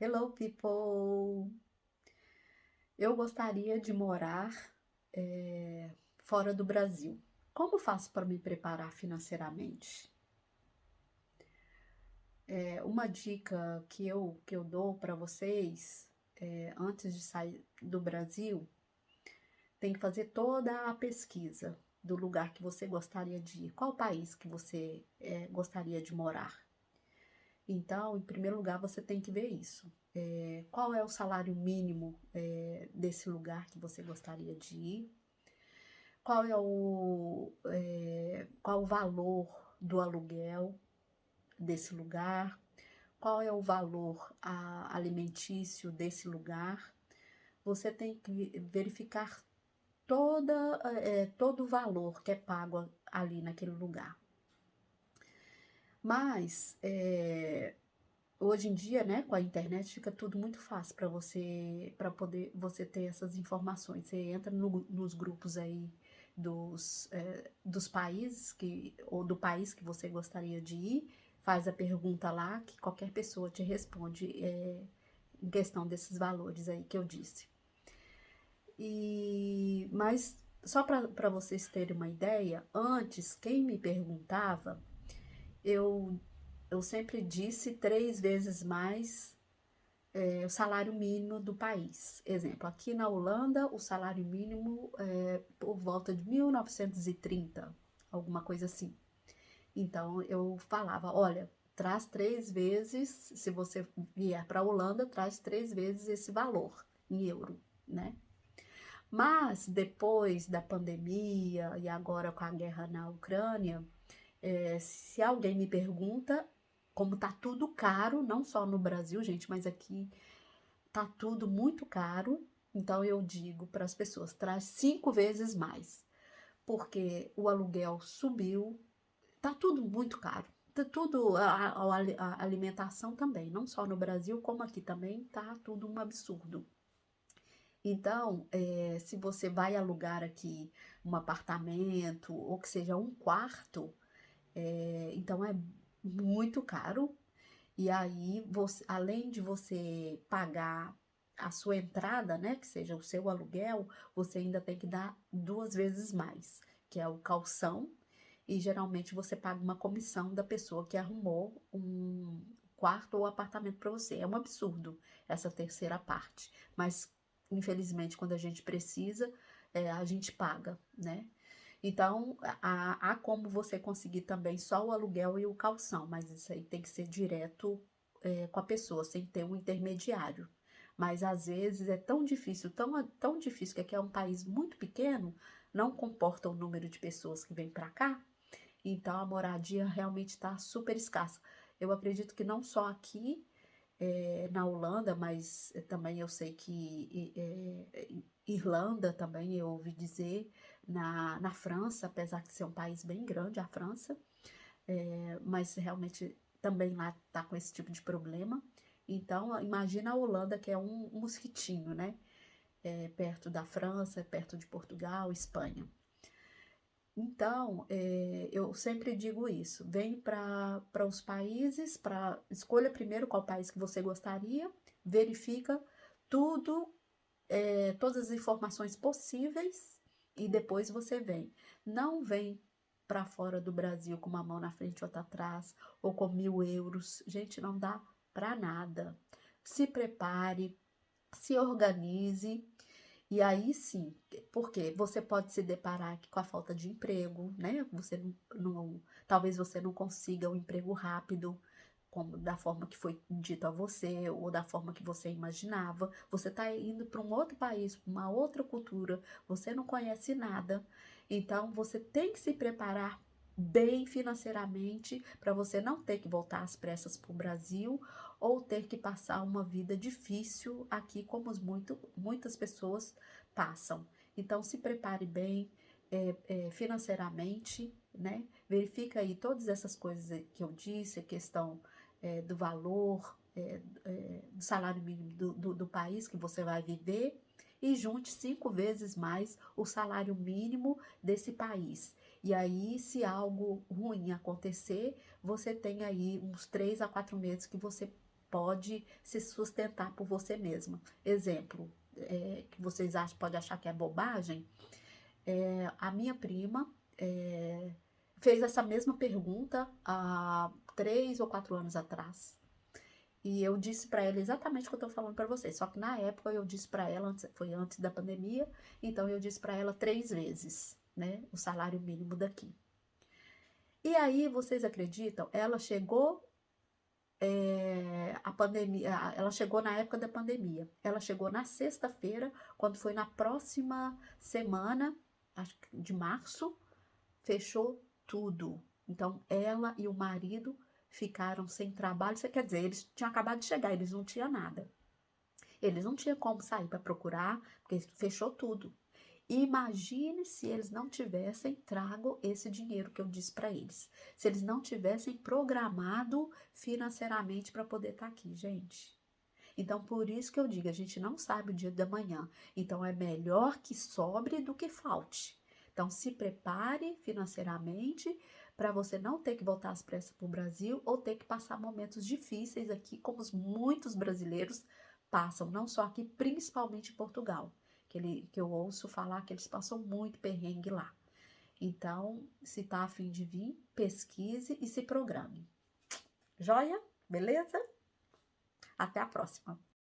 Hello, people! Eu gostaria de morar fora do Brasil. Como faço para me preparar financeiramente? Uma dica que eu dou para vocês, antes de sair do Brasil, tem que fazer toda a pesquisa do lugar que você gostaria de ir. Qual país que você gostaria de morar? Então, em primeiro lugar, você tem que ver isso. Qual é o salário mínimo, desse lugar que você gostaria de ir? Qual o valor do aluguel desse lugar? Qual é o valor alimentício desse lugar? Você tem que verificar todo o valor que é pago ali naquele lugar. Mas, hoje em dia, né, com a internet fica tudo muito fácil para poder você ter essas informações. Você entra nos grupos aí dos países ou do país que você gostaria de ir, faz a pergunta lá que qualquer pessoa te responde em questão desses valores aí que eu disse. Mas só para vocês terem uma ideia, antes quem me perguntava, eu eu sempre disse 3 vezes mais o salário mínimo do país. Exemplo, aqui na Holanda, o salário mínimo é por volta de 1930, alguma coisa assim. Então, eu falava, olha, traz 3 vezes, se você vier para a Holanda, traz 3 vezes esse valor em euro, né? Mas, depois da pandemia e agora com a guerra na Ucrânia, se alguém me pergunta, como tá tudo caro, não só no Brasil, gente, mas aqui tá tudo muito caro, então eu digo para as pessoas, traz 5 vezes mais, porque o aluguel subiu, tá tudo muito caro. Tá tudo, a alimentação também, não só no Brasil, como aqui também, tá tudo um absurdo. Então, se você vai alugar aqui um apartamento, ou que seja um quarto, então é muito caro. E aí, além de você pagar a sua entrada, né, que seja o seu aluguel, você ainda tem que dar 2 vezes mais, que é o calção, e geralmente você paga uma comissão da pessoa que arrumou um quarto ou apartamento para você. É um absurdo essa terceira parte, mas infelizmente quando a gente precisa, a gente paga, né? Então, há como você conseguir também só o aluguel e o calção, mas isso aí tem que ser direto, com a pessoa, sem ter um intermediário. Mas às vezes é tão difícil, tão difícil, que aqui é um país muito pequeno, não comporta o número de pessoas que vêm para cá, então a moradia realmente está super escassa. Eu acredito que não só aqui, na Holanda, mas também eu sei que Irlanda também eu ouvi dizer, na França, apesar de ser um país bem grande, a França, mas realmente também lá está com esse tipo de problema. Então, imagina a Holanda, que é um mosquitinho, né? Perto da França, perto de Portugal, Espanha. Então, eu sempre digo isso: vem para os países, escolha primeiro qual país que você gostaria, verifica tudo, todas as informações possíveis e depois você vem. Não vem para fora do Brasil com uma mão na frente e outra atrás, ou com 1.000 euros. Gente, não dá para nada. Se prepare, se organize, e aí sim, porque você pode se deparar aqui com a falta de emprego, né? Você talvez você não consiga um emprego rápido, como da forma que foi dito a você, ou da forma que você imaginava. Você está indo para um outro país, para uma outra cultura, você não conhece nada. Então, você tem que se preparar bem financeiramente para você não ter que voltar às pressas para o Brasil ou ter que passar uma vida difícil aqui, como muitas pessoas passam. Então, se prepare bem financeiramente, né? Verifica aí todas essas coisas que eu disse, a questão do valor, do salário mínimo do país que você vai viver, e junte 5 vezes mais o salário mínimo desse país. E aí, se algo ruim acontecer, você tem aí uns 3 a 4 meses que você pode se sustentar por você mesma. Exemplo, que vocês podem achar que é bobagem, a minha prima fez essa mesma pergunta há 3 ou 4 anos atrás. E eu disse para ela exatamente o que eu tô falando para vocês. Só que na época eu disse para ela, foi antes da pandemia, então eu disse para ela 3 vezes, né, o salário mínimo daqui. E aí, vocês acreditam? Ela chegou a pandemia, ela chegou na época da pandemia. Ela chegou na sexta-feira, quando foi na próxima semana, acho que de março, fechou tudo. Então, ela e o marido ficaram sem trabalho. Isso quer dizer, eles tinham acabado de chegar, eles não tinham nada. Eles não tinham como sair para procurar, porque fechou tudo. Imagine se eles não tivessem trago esse dinheiro que eu disse para eles. Se eles não tivessem programado financeiramente para poder estar aqui, gente. Então, por isso que eu digo, a gente não sabe o dia da manhã. Então, é melhor que sobre do que falte. Então, se prepare financeiramente para você não ter que voltar às pressas para o Brasil ou ter que passar momentos difíceis aqui, como muitos brasileiros passam, não só aqui, principalmente em Portugal, que eu ouço falar que eles passam muito perrengue lá. Então, se tá a fim de vir, pesquise e se programe. Joia? Beleza? Até a próxima!